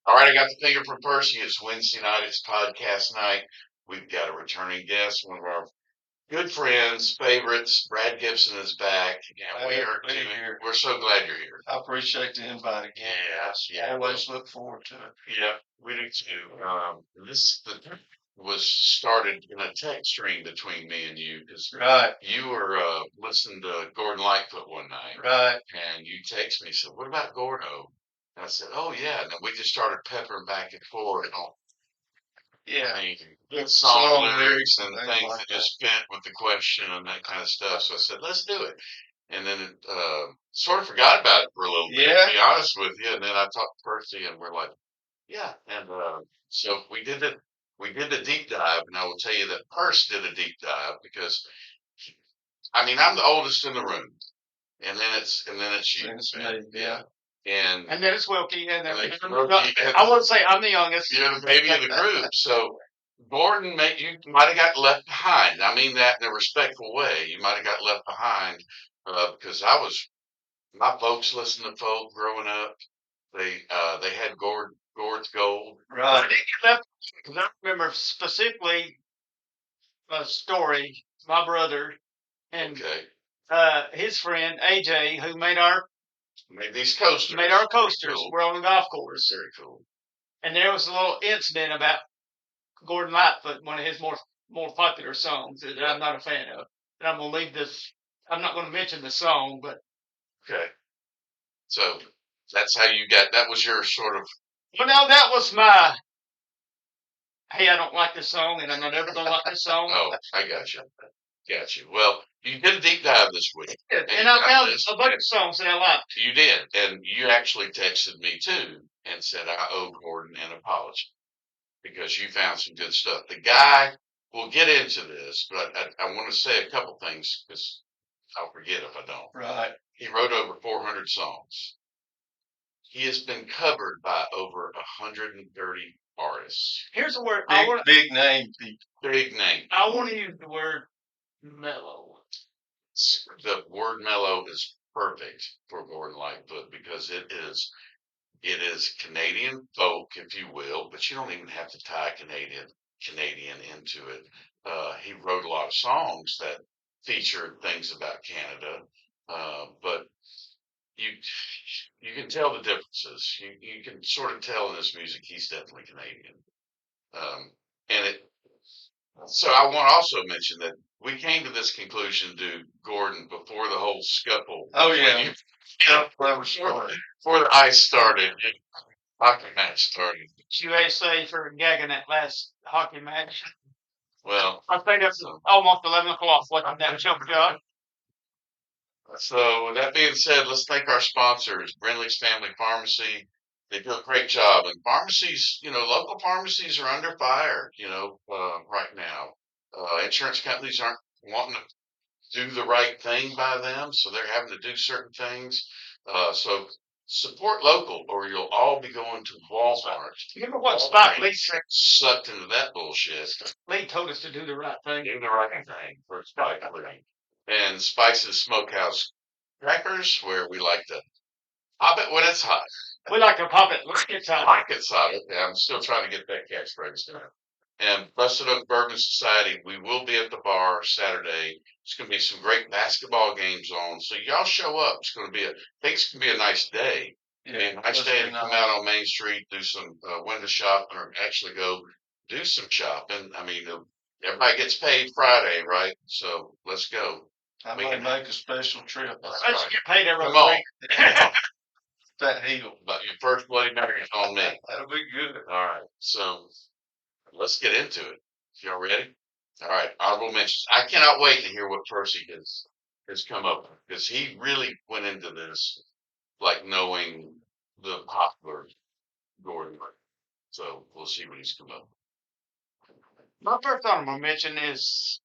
All right, I got the finger from Percy. It's Wednesday night. It's podcast night. We've got a returning guest, one of our good friends, favorites. Brad Gibson is back, and we are here. We're so glad you're here. I appreciate the invite again. Yes, yeah. Always look forward to it. Yeah, we do too. This was started in a text stream between me and you because Right, you were listening to Gordon Lightfoot one night, right. and you text me and said, "What about Gordo?" And I said, "Oh yeah." And then we just started peppering back and forth on Yeah. good Song song lyrics lyrics and and things things like that that. just fit with the question and that kind of stuff. So I said, "Let's do it." And then it sort of forgot about it for a little bit, Yeah. to be honest with you. And then I talked to Percy, and we're like, "Yeah." And so we did it. We did the deep dive, and I will tell you that Percy did a deep dive because I mean I'm the oldest in the room, and then it's you, It's man. me, yeah. And And then it's Wilkie, and then then I wouldn't say I'm the youngest. you're the baby of the group. So Gordon, you might have got left behind. I mean that in a respectful way. You might have got left behind because my folks listened to folk growing up. They had Gord's Gold. I Right. did get left because I remember specifically a story. My brother and Okay, his friend AJ, who made our these coasters. coasters, Cool. were on the golf course, Very cool. and there was a little incident about Gordon Lightfoot, one of his more popular songs that I'm not a fan of. And I'm gonna leave this. I'm not going to mention the song, but Okay, so that's how you got. That was your sort of. well, no, that was my. Hey, I don't like this song, and I'm not ever going to like this song. Oh, I got you. Got you. Well, you did a deep dive this week. And I found a bunch of songs that I liked. You did, and you actually texted me too and said I owe Gordon an apology because you found some good stuff. The guy, we'll get into this, but I want to say a couple things because I'll forget if I don't. Right. He wrote over 400 songs. He has been covered by over 130 artists. Here's a word Big name people. Big name. I want to use the word mellow. The word mellow is perfect for Gordon Lightfoot because it is Canadian folk, if you will, but you don't even have to tie Canadian into it. He wrote a lot of songs that featured things about Canada, but you you can tell the differences. You can sort of tell in his music he's definitely Canadian. And it so I want to also mention that we came to this conclusion to Gordon before the whole scuffle. Oh, yeah. You know, before the ice started, hockey match started. USA for gagging that last hockey match. Well, I think that's almost 11 o'clock watching that jump shot. so with that being said, let's thank our sponsors, Brindley's Family Pharmacy. They do a great job, and pharmacies, local pharmacies are under fire, right now. Insurance companies aren't wanting to do the right thing by them, so they're having to do certain things. So support local, or you'll all be going to Walmart. You remember what Spike Lee sucked into that bullshit. Lee told us to do the right thing. Do the right thing for Spike Lee. And Spice's Smokehouse Crackers, where we like to pop it when it's hot. We like to pop it. Let's get hot. Like it's hot. Okay, I'm still trying to get that catchphrase down. And Busted Oak Bourbon Society, we will be at the bar Saturday. It's going to be some great basketball games on. So y'all show up. It's going to be I think it's going to be a nice day. Yeah, I mean, nice day to come out on Main Street, do some window shopping, or actually go do some shopping. I mean, everybody gets paid Friday, right? So let's go. I may make a special trip. Let's get paid every Come on. week. That heel. But your first Bloody Mary is on me. That'll be good. All right. So let's get into it. Y'all ready? All right. Honorable mentions. I cannot wait to hear what Percy has come up with because he really went into this like knowing the popular Gordon. So we'll see what he's come up with. My first honorable mention is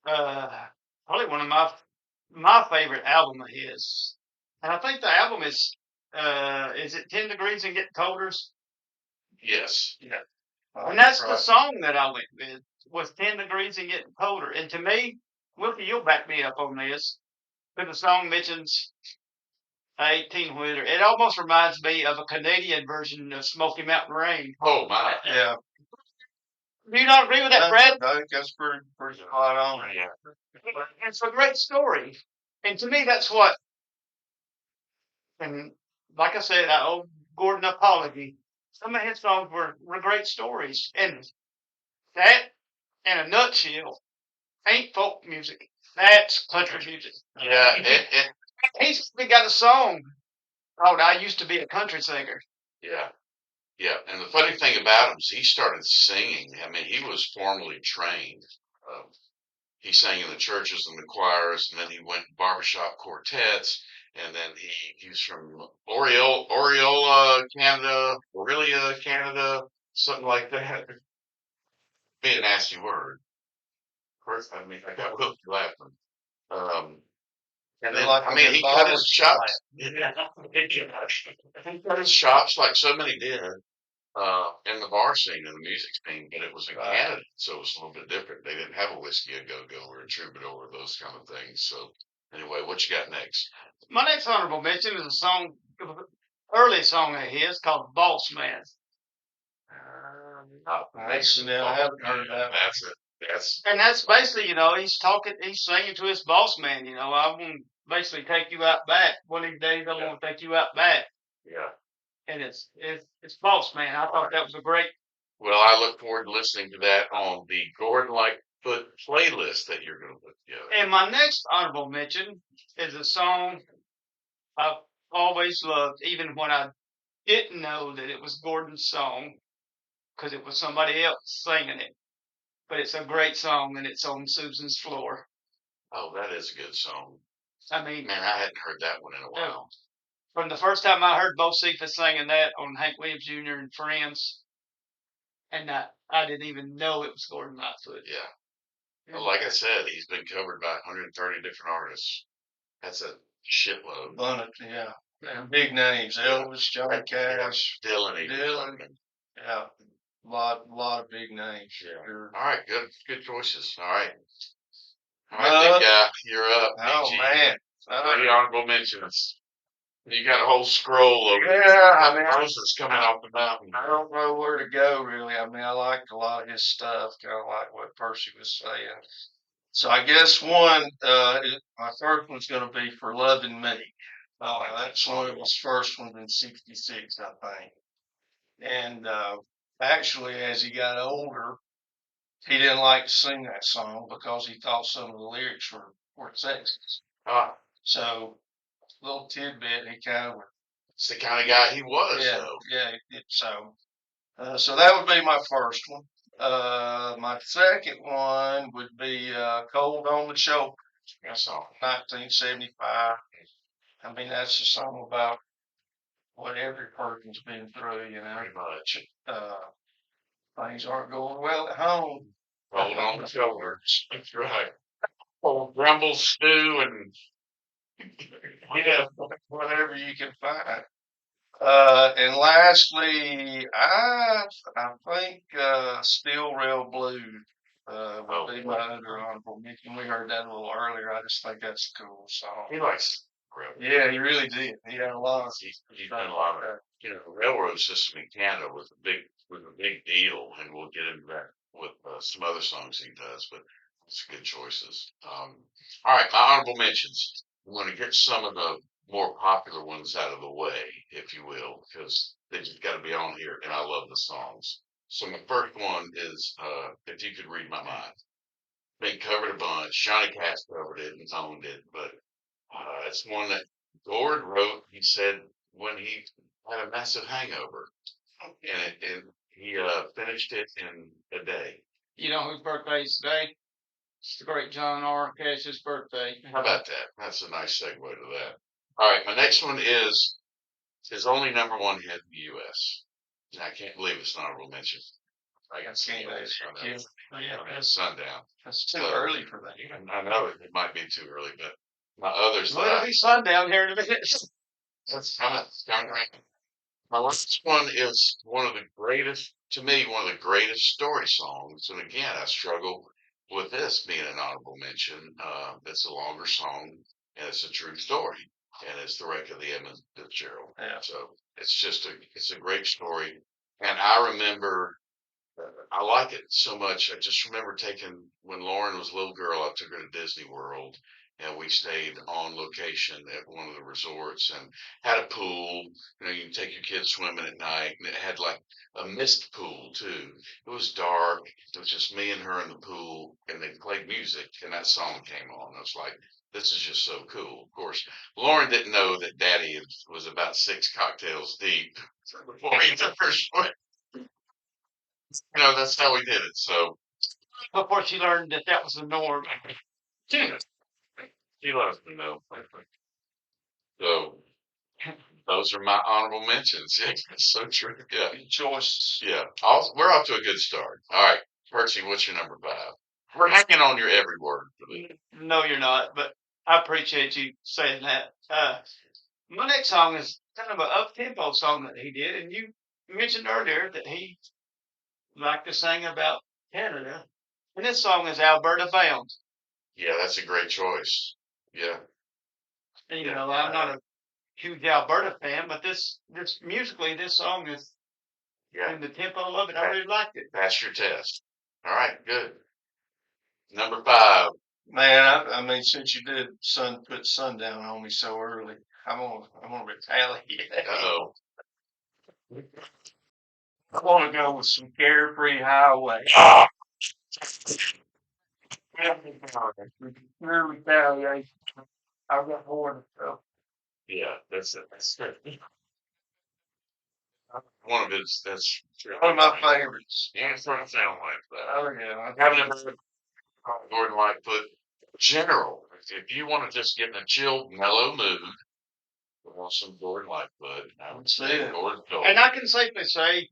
probably one of my favorite album of his. And I think the album is it 10 Degrees and Getting Colder? Yes. Yeah. And that's the song that I went with, was 10 Degrees and Getting Colder. And to me, Wilkie, you'll back me up on this, but the song mentions an 18-wheeler. It almost reminds me of a Canadian version of Smoky Mountain Rain. Oh my. Yeah. Do you not agree with that, Brad? I think that's pretty spot on. Yeah. It's a great story. And to me, that's what, and like I said, I owe Gordon an apology. Some of his songs were great stories. And that, in a nutshell, ain't folk music. That's country music. Yeah. He's even got a song called I Used to Be a Country Singer. Yeah. Yeah. And the funny thing about him is he started singing. I mean, he was formally trained. Um, he sang in the churches and the choirs, and then he went barbershop quartets. And then he's from Oriola, Canada, Aurelia, Canada, something like that. Be a nasty word. First, I mean, I got Wilkie laughing. And then, Like I a mean, good he cut barber his chops. Yeah, he cut his chops like so many did in the bar scene and the music scene, but it was in Right. Canada, so it was a little bit different. They didn't have a whiskey a go-go or a troubadour or those kind of things. So, anyway, what you got next? My next honorable mention is a song, early song of his called Boss Man. Actually, I haven't heard that. That's it. And that's basically, he's singing to his boss man, I want to basically take you out back. One of these days, I want to take you out back. Yeah. And it's boss man. I thought that was a great. Well, I look forward to listening to that on the Gordon Lightfoot playlist that you're going to put together. And my next honorable mention is a song I've always loved, even when I didn't know that it was Gordon's song, because it was somebody else singing it. But it's a great song, and it's on Susan's Floor. Oh, that is a good song. I mean, Man, I hadn't heard that one in a while. From the first time I heard Bo Cephas singing that on Hank Williams Jr. and Friends, and I didn't even know it was Gordon Lightfoot. Yeah. Well, like I said, he's been covered by 130 different artists. That's a shitload. Yeah. And big names: Elvis, Johnny Cash, Dylan. Dylan. Yeah. Lot of big names. Yeah. Sure. All right, good choices. All right, big guy, you're up. Oh BG. man. Three honorable mentions. You got a whole scroll over Yeah, I mean, roses coming off the mountain. I don't know where to go really. I mean, I liked a lot of his stuff, kind of like what Percy was saying. So I guess my first one's going to be For Loving Me. That's one of his first ones in '66, I think. And actually, as he got older, he didn't like to sing that song because he thought some of the lyrics were sexist. Ah, So, little tidbit, he kind of it's the kind of guy he was, yeah, though. yeah. So that would be my first one. My second one would be Cold on the Shoulder. That's all. 1975. I mean, that's a song about what every person's been through, Pretty much. Things aren't going well at home. Rolled on the shoulders. That's right. Oh, grumble, stew, and Yeah, whatever you can find. And lastly, I think Steel Rail Blues would be my other honorable mention. We heard that a little earlier. I just think that's a cool song. he likes railroad. Yeah, he really did. He had a lot of He's done a lot of railroad system in Canada was a big deal, and we'll get into that with some other songs he does. But it's good choices. All right, my honorable mentions. I'm going to get some of the more popular ones out of the way, if you will, because they just got to be on here, and I love the songs. So my first one is If You Could Read My Mind. Been covered a bunch. Johnny Cash covered it and owned it, but it's one that Gord wrote. He said when he had a massive hangover, and he finished it in a day. You know whose birthday is today? It's the great John R. Cash's birthday. How about that? That's a nice segue to that. All right, my next one is his only number one hit in the U.S. And I can't believe it's an honorable mention. I got Sundown. That's too early for that. I know it might be too early, but my others Well, it'll be sundown here in a minute. that's coming. My last one is one of the greatest, to me, one of the greatest story songs. And again, I struggle with this being an honorable mention. It's a longer song, and it's a true story. and it's the wreck of the Edmund Fitzgerald. Yeah. So it's a great story, and I remember. I like it so much. I just remember when Lauren was a little girl, I took her to Disney World and we stayed on location at one of the resorts and had a pool. You can take your kids swimming at night and it had like a mist pool too. It was dark. It was just me and her in the pool and they played music and that song came on. I was like, this is just so cool. Of course, Lauren didn't know that Daddy was about 6 cocktails deep before he took her swimming. That's how we did it. So Before she learned that was the norm. yeah, she loves to know. So those are my honorable mentions. Yeah, that's so true. Yeah, Good choice. yeah. We're off to a good start. All right, Percy, what's your number 5? We're hanging on your every word for me. No, you're not, but I appreciate you saying that. My next song is kind of an up-tempo song that he did, and you mentioned earlier that he liked to sing about Canada, and this song is Alberta Bound. Yeah, that's a great choice. Yeah, And, Yeah. I'm not a huge Alberta fan, but this musically, this song is yeah. in the tempo of it. I really liked it. Pass your test. All right, good. Number 5. Man, I mean, since you did put sundown on me so early, I'm gonna retaliate. Uh-oh. I want to go with some Carefree Highway. Pure retaliation. I've got more to go. Yeah, that's it. That's it. One of his. That's One of my favorites. Yeah, it's sort of sound like that. Oh yeah. I haven't ever heard Gordon Lightfoot. General, if you want to just get in a chill, mellow mood, want some Gordon Lightfoot. I would say Yeah. Gordon. And I can safely say,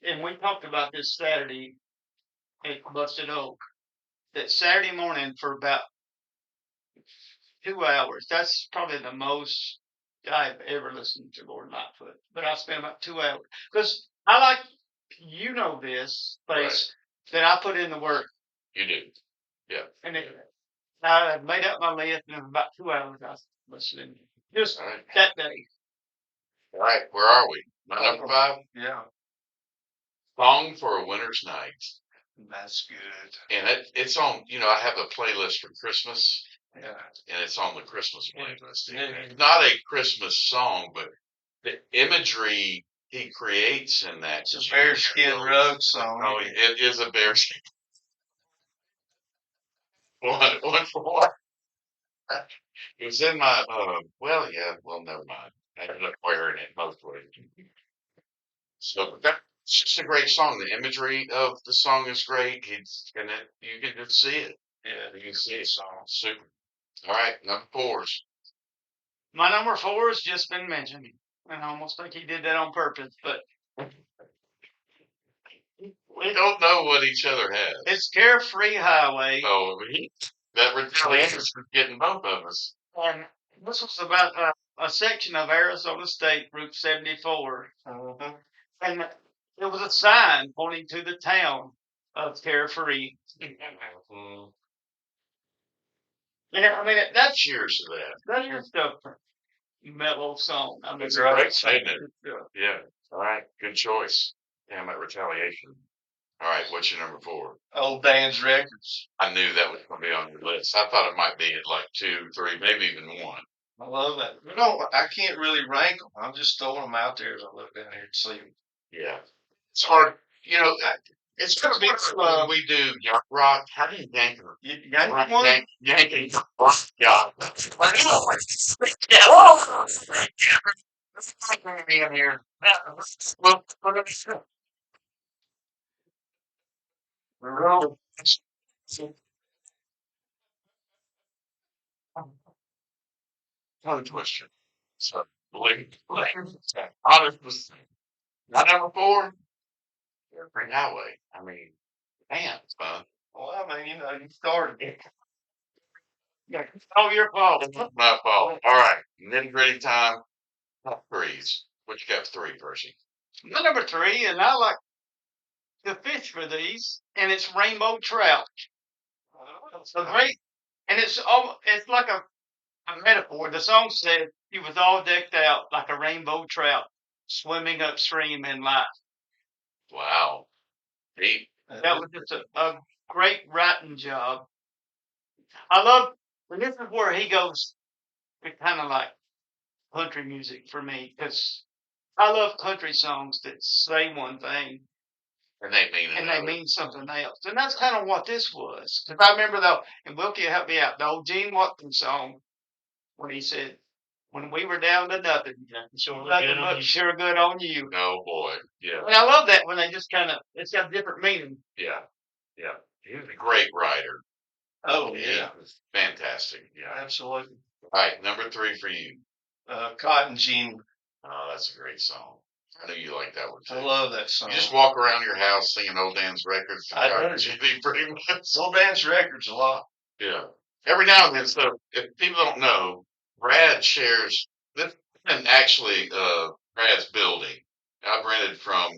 and we talked about this Saturday at Busted Oak, that Saturday morning for about 2 hours, that's probably the most I've ever listened to Gordon Lightfoot. But I spent about 2 hours because I like this place that I put in the work, You do. Yeah. and I had made up my list, and in about 2 hours I was listening just All right. that day. All right. Where are we? My number 5. Yeah. Song for a Winter's Night. That's good. And it's on. I have a playlist for Christmas, Yeah. and it's on the Christmas playlist. Yeah. It's not a Christmas song, but the imagery he creates in that. It's a bearskin rug song. Oh, it is a bearskin. One for one. It was in my. Well, yeah. Well, never mind. I ended up wearing it mostly. So that's just a great song. The imagery of the song is great. You can just see it. Yeah. You can see it. Song super. All right, number 4s. My number 4 has just been mentioned, and I almost think he did that on purpose, but We don't know what each other has. it's Carefree Highway. Oh, that retaliation is getting both of us. And this was about a section of Arizona State Route 74. Uh-huh. And it was a sign pointing to the town of Carefree. Mm. And I mean, that's Cheers to that. just a mellow song. I mean, It's a great statement. Yeah. All right. Good choice. Damn that retaliation. All right. What's your number 4? Old Dan's Records. I knew that was going to be on your list. I thought it might be at like 2, 3, maybe even 1. I love that. I can't really rank them. I'm just throwing them out there as I look down here to see them. Yeah. It's hard. It's going to be when we do yacht rock. How do you yank them? Yanking rock yacht. In here. Well, tongue twister. So, honest was my number 4. Free Highway. I mean, man, it's fun. Well, I mean, you started it. yeah, it's all your fault. It's my fault. All right, nitty gritty time. Top 3s. What you got for 3, Percy? My number 3, and I like to fish for these, and it's rainbow trout. It's a great, and it's like a metaphor. The song said he was all decked out like a rainbow trout swimming upstream in life. Wow. Deep. That was just a great writing job. I love, and this is where he goes, kind of like country music for me, because I love country songs that say one thing And they mean and another. they mean something else. And that's kind of what this was. Because I remember, though, and Wilkie helped me out, the old Gene Watkins song, when he said, when we were down to nothing, nothing but sure good on you. Oh boy. Yeah. And I love that when they just kind of, it's got different meaning. Yeah. Yeah. He was a great writer. Oh He yeah, was fantastic. Yeah. absolutely. All right. Number 3 for you. Cotton Gin. Oh, that's a great song. I knew you like that one too. I love that song. You just walk around your house singing old Dan's records. I Cotton do. Gin, pretty much. Soul Dance Records a lot. Yeah. Every now and then, so if people don't know, Brad shares this isn't actually Brad's building. I've rented from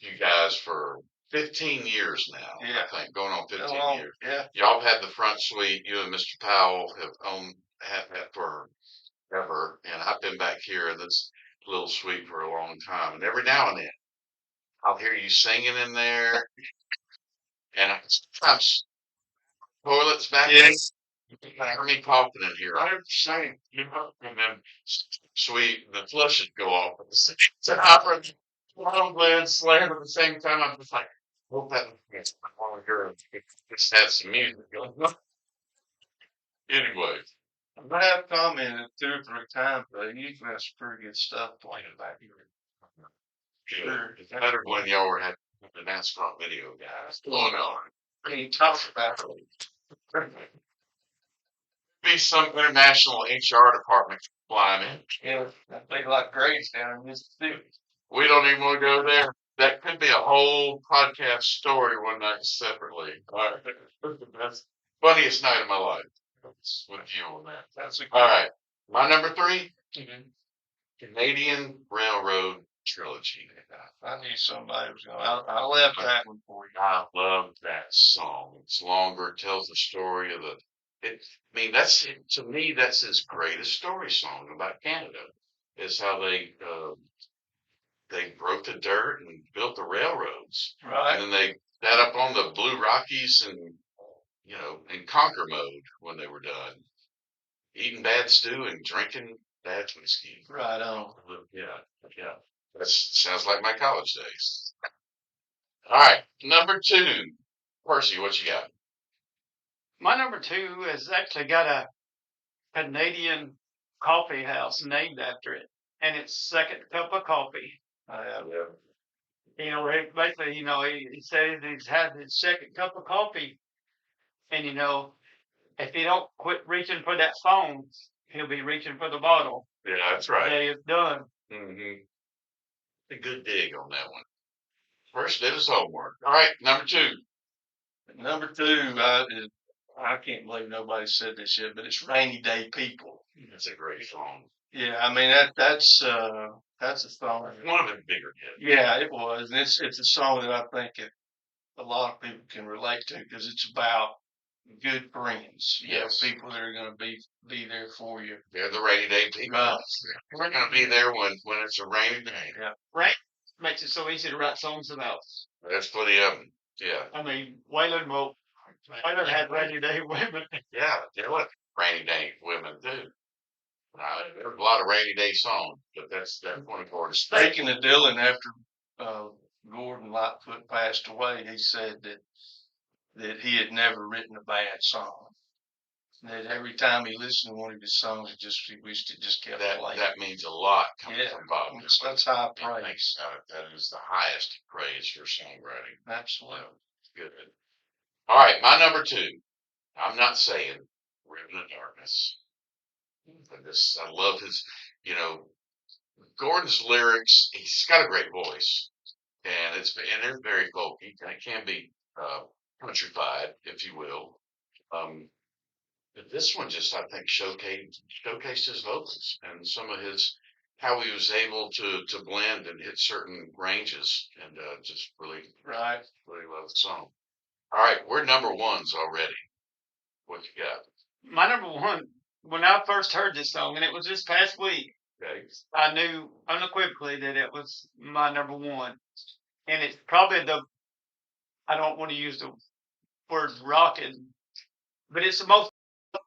you guys for 15 years now. Yeah. I think going on 15 Long, years. yeah. Y'all have had the front suite. You and Mr. Powell have had forever, and I've been back here in this little suite for a long time. And every now and then, I'll hear you singing in there, and sometimes toilets back there. Yes. You can hear me coughing in here. I'm saying, and then sweet, the flushes go off at the same time. I'm glad slam at the same time. I'm just like, hope that makes my whole girl just had some music going on. Anyway, I have commented 2 or 3 times, but usually that's pretty good stuff playing back here. sure. It's better when y'all were having the NASCAR video guys going on. He talks about it. Be some international HR department flying in. Yeah, I think like Grace down in Mississippi. We don't even want to go there. That could be a whole podcast story one night separately. All right. That's the best, funniest night of my life. It's with you on that. That's a All right. My number 3, Mhm. Canadian Railroad Trilogy. I knew somebody was going. I left that one for you. I love that song. It's longer, it tells the story of I mean, to me, that's his greatest story song about Canada, is how they broke the dirt and built the railroads. Right. And then they sat up on the Blue Rockies and, in conquer mode when they were done. Eating bad stew and drinking bad whiskey. Right on. Yeah, yeah. That sounds like my college days. All right, number 2. Percy, what you got? My number 2 has actually got a Canadian coffee house named after it, and it's Second Cup of Coffee. Yeah. Basically, he says he's had his second cup of coffee, and if he don't quit reaching for that phone, he'll be reaching for the bottle. Yeah, that's The right. day is done. Mm-hmm. A good dig on that one. First did his homework. All right, number 2. Number 2, I can't believe nobody said this yet, but it's Rainy Day People. That's a great song. Yeah, I mean that's a song. One of the bigger hits. Yeah, it was, and it's a song that I think a lot of people can relate to because it's about good friends. Yes. People that are going to be there for you. They're the rainy day people. Right. We're going to be there when it's a rainy day. Yeah. Rain makes it so easy to write songs about. There's plenty of them. Yeah. I mean, Waylon had Rainy Day Women. Yeah, there were rainy day women too. There's a lot of rainy day songs, but that's one of Gordon's. Speaking of Dylan, after Gordon Lightfoot passed away, he said that he had never written a bad song. That every time he listened to one of his songs, he wished it just kept playing. That means a lot coming from Bob. That's high praise. That is the highest praise for songwriting. Absolutely. Good. All right, my number 2. I'm not saying Ribbon of Darkness. But I love his, Gordon's lyrics. He's got a great voice, and it's very folky. It can be countrified, if you will. But this one just, I think, showcased his vocals and some of how he was able to blend and hit certain ranges, and just really love the song. All right, we're number 1s already. What you got? My number 1 when I first heard this song, and it was this past week, Okay. I knew unequivocally that it was my number one. And it's probably I don't want to use the word rocking, but it's the most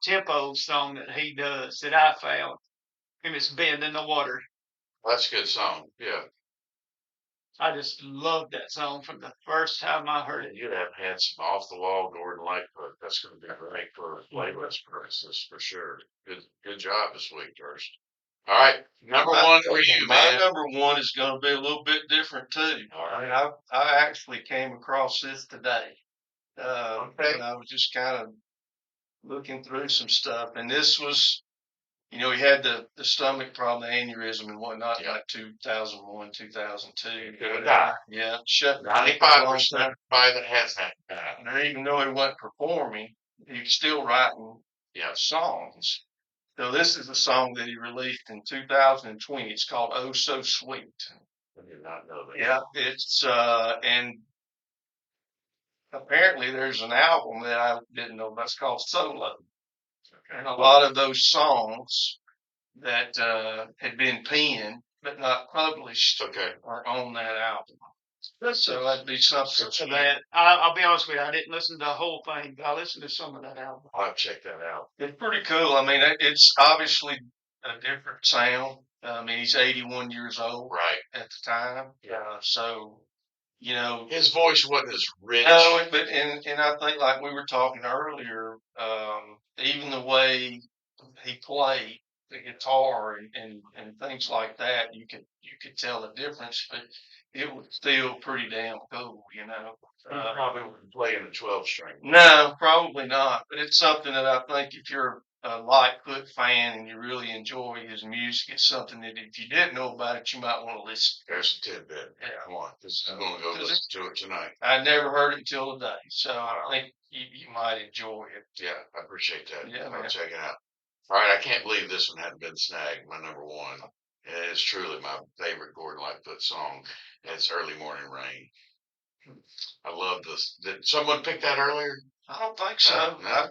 tempo song that he does that I found. And it's Bend in the Water. That's a good song. Yeah. I just love that song from the first time I heard it. You'd have had some off the wall Gordon Lightfoot. That's going to be great for playlist purposes for sure. Good job this week, first. All right, number one for you, My man. number one is going to be a little bit different too. All I mean, right. I actually came across this today. Okay. And I was just kind of looking through some stuff, and this was, he had the stomach problem, the aneurysm and whatnot, Yeah. like 2001, 2002. Could have died. Yeah, shut down. 95% of everybody that has that died. And even though he wasn't performing, he was still writing Yeah. songs. So this is a song that he released in 2020. It's called "Oh So Sweet." I did not know that. Yeah, it's and apparently there's an album that I didn't know about. It's called Solo, and a lot of those songs that had been penned but not published Okay. are on that album. So that'd be something. So that I'll be honest with you, I didn't listen to the whole thing, but I listened to some of that album. I'll have to check that out. It's pretty cool. I mean, it's obviously a different sound. I mean, he's 81 years old Right. at the time. Yeah. So, His voice wasn't as rich. no, but and I think like we were talking earlier, even the way he played the guitar and things like that, you could tell the difference, but it was still pretty damn cool. He probably wouldn't play in a 12-string. No, probably not. But it's something that I think if you're a Lightfoot fan and you really enjoy his music, it's something that if you didn't know about it, you might want to listen. There's a tidbit. Yeah. Come on. I'm going to go listen to it tonight. I never heard it until today, so I think you might enjoy it. Yeah, I appreciate that. Yeah, I'll man. check it out. All right, I can't believe this one hadn't been snagged, my number one. It is truly my favorite Gordon Lightfoot song. And it's Early Morning Rain. I love this. Did someone pick that earlier? I don't think so. No.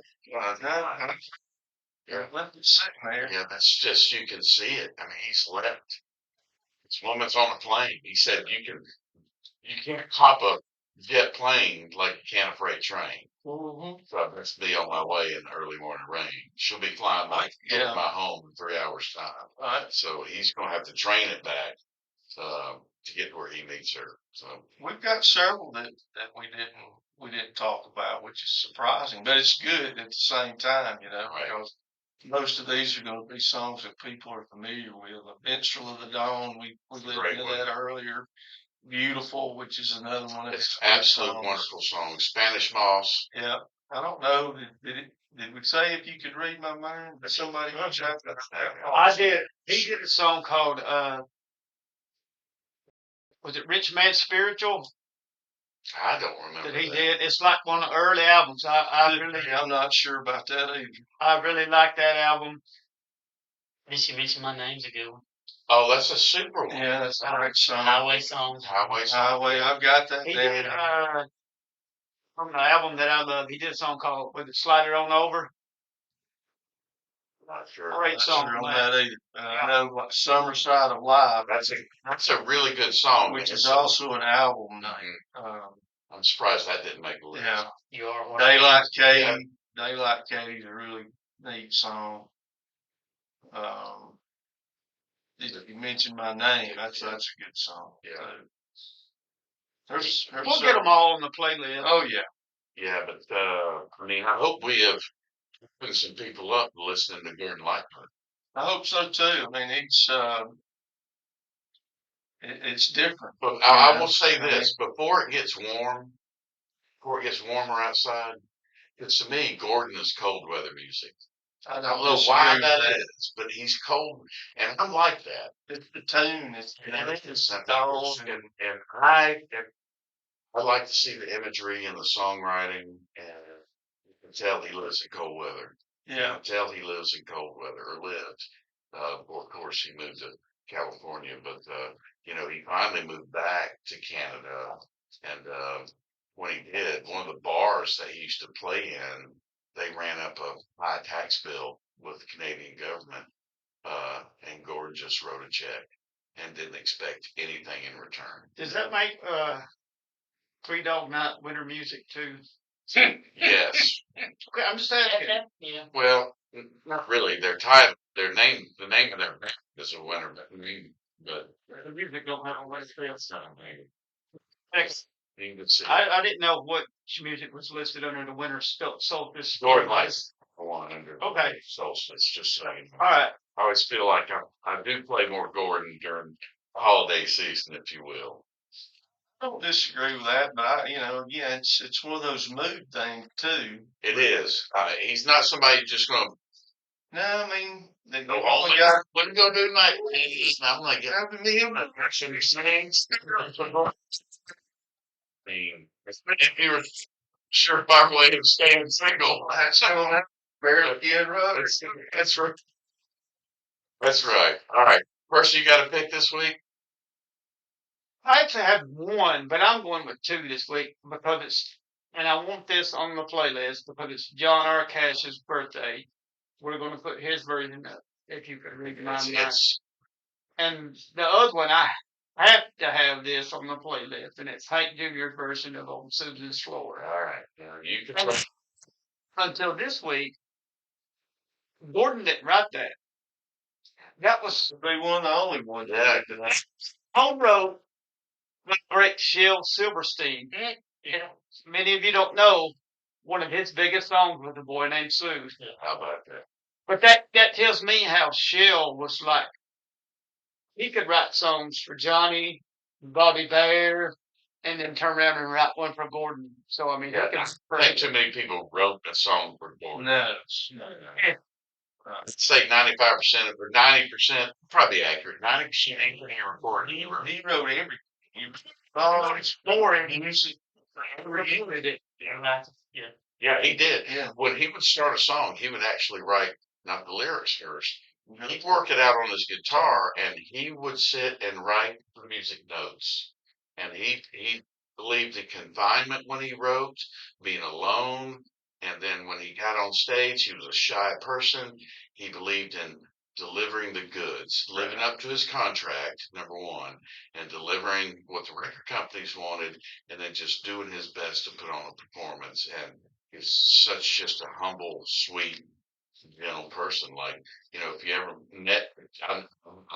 Yeah, left it sitting there. Yeah, that's just, you can see it. I mean, he's left. This woman's on a plane. He said you can't hop a jet plane like you can a freight train. Mm-hmm. So I must be on my way in early morning rain. She'll be flying my home in 3 hours time. Right. So he's going to have to train it back to get where he meets her. So We've got several that we didn't talk about, which is surprising, but it's good at the same time, Right. because most of these are going to be songs that people are familiar with. "The Minstrel of the Dawn," we listened Great to one. that earlier. "Beautiful," which is another one of it's his great absolute songs. wonderful song. Spanish Moss. Yeah, I don't know. Did we say if you could read my mind? Did somebody reach out? I did. He did a song called was it Rich Man Spiritual I don't remember that he that. did? It's like one of the early albums. I'm not sure about that either. I really like that album. Miss You Mention My Name's a good one. Oh, that's a super one. Yeah, that's a great song. Highway Songs. Highway song. Highway, I've got that He down. did from the album that I love. He did a song called "With It Slide It On Over." Not sure. Great Not song sure on on that either. I know like "Summer Side of Life," That's a really good song. which is It's- also an album name. Mhm. I'm surprised that didn't make the list. Yeah, You Are What "Daylight I Am. Katie." "Daylight Katie" is a really neat song. If you mention my name, that's a good song. Yeah. too. There's We'll get several- them all on the playlist. Oh yeah. Yeah, but I mean, I hope we have put some people up listening to Gordon Lightfoot. I hope so too. I mean, it's different. But I will say this: before it gets warmer outside, because to me, Gordon is cold weather music. I don't know why that is, but he's cold, and I'm like that. It's the tune. It's And I like to see the imagery and the songwriting, and you can tell he lives in cold weather. You yeah. can tell he lives in cold weather or lived. Of course, he moved to California, but he finally moved back to Canada, and when he did, one of the bars that he used to play in, they ran up a high tax bill with the Canadian government, and Gordon just wrote a check and didn't expect anything in return. Does that make Three Dog Night winter music too? Yes. Okay, I'm just asking. Yeah. Well, not really. Their title, the name of their band is a winter name, but The music don't have a way to feel. Next, you can see I didn't know what music was listed under the winter solstice. Gordon Lightfoot one under Okay. solstice. Just saying. All right. I always feel like I do play more Gordon during the holiday season, if you will. I don't disagree with that, but yeah, it's one of those mood things too. It is. He's not somebody just going to No, I mean, they go, only oh, got what are you going to do tonight? I'm like, get up to me. I'm not actually saying. I mean, if you were sure my way of staying single, that's barely kid rubber. That's right. That's right. All right. Person you got to pick this week? I actually have one, but I'm going with two this week because and I want this on the playlist because it's John R. Cash's birthday. We're going to put his version up, if you could read my mind. And the other one, I have to have this on the playlist, and it's Hank Jr.'s version of Old Susan's Floor. All right. Now you can. Until this week, Gordon didn't write that. That was Be one of the only ones. Yeah. home road with great Shel Silverstein. Yeah. Many of you don't know one of his biggest songs was A Boy Named Sue. How about that? But that tells me how Shel was like. He could write songs for Johnny, Bobby Bear, and then turn around and write one for Gordon. So I mean, Yeah, he I could. think too many people wrote a song for Gordon. No. I'd say 95% or 90%, probably accurate. 90% ain't going to record. He wrote everything. Oh, it's boring. He reviewed it. Yeah. Yeah, he did. Yeah. When he would start a song, he would actually write not the lyrics first. He'd work it out on his guitar, and he would sit and write the music notes. And he believed in confinement when he wrote, being alone. And then when he got on stage, he was a shy person. He believed in delivering the goods, living up to his contract, number one, and delivering what the record companies wanted, and then just doing his best to put on a performance. And he's such just a humble, sweet, gentle person. Like, if you ever met, I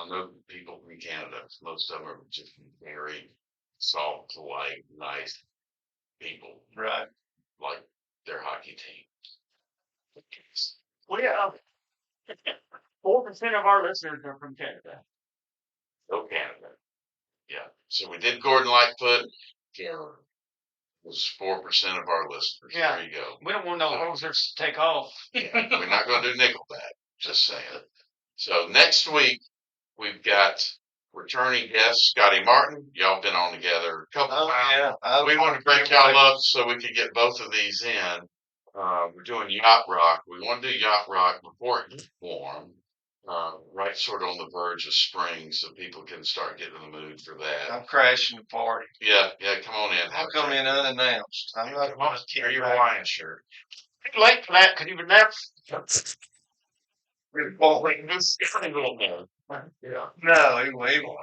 know people from Canada, most of them are just very soft, polite, nice people, Right. like their hockey team. We have 4% of our listeners are from Canada. Go Canada. Yeah. So we did Gordon Lightfoot. Was 4% of our listeners. Yeah. There you go. We don't want no hosers to take off. We're not going to do Nickelback. Just saying. So next week we've got returning guest Scotty Martin. Y'all been on together a couple Oh times. yeah. We want to break y'all up so we could get both of these in. We're doing Yacht Rock. We want to do Yacht Rock before it gets warm. Right sort of on the verge of spring so people can start getting in the mood for that. I'm crashing the party. Yeah, come on in. I'll come in unannounced. I'm not Come on, carry your Hawaiian shirt. Too late for that because you would never. Yeah. No, he won't.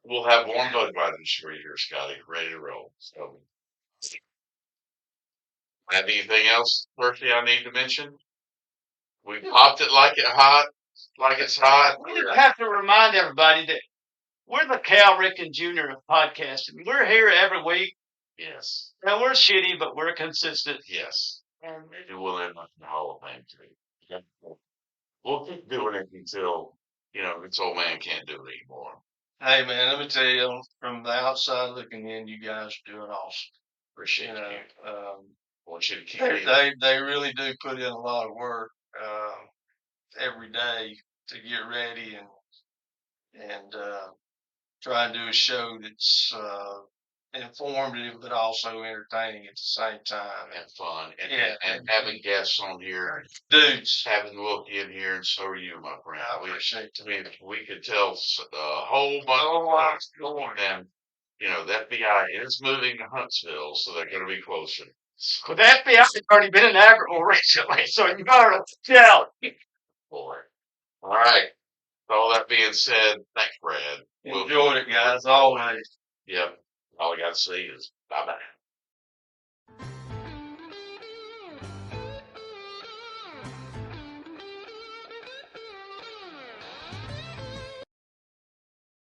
We'll have warm Budweisers for you here, Scotty, ready to roll. So, have anything else, Percy, I need to mention? We popped it like it's hot. We just have to remind everybody that we're the Cal Ripken Jr. of podcasting. We're here every week. Yes. Now we're shitty, but we're consistent. Yes. And maybe we'll end up in the Hall of Fame too. We'll keep doing it until, this old man can't do it anymore. Hey man, let me tell you, from the outside looking in, you guys are doing awesome. Appreciate you. I Want you to keep it. they really do put in a lot of work every day to get ready and try and do a show that's informative but also entertaining at the same time. And fun. And, Yeah. and having guests on here, Dudes, having Wilkie in here, and so are you, my friend. I appreciate that. We could tell a whole bunch of things going. And, the FBI is moving to Huntsville, so they're going to be closer. But the FBI has already been in Aberville recently, so you gotta watch out. boy. All right. All that being said, thanks, Brad. Enjoyed it, guys, always. Yep. All I got to say is bye bye.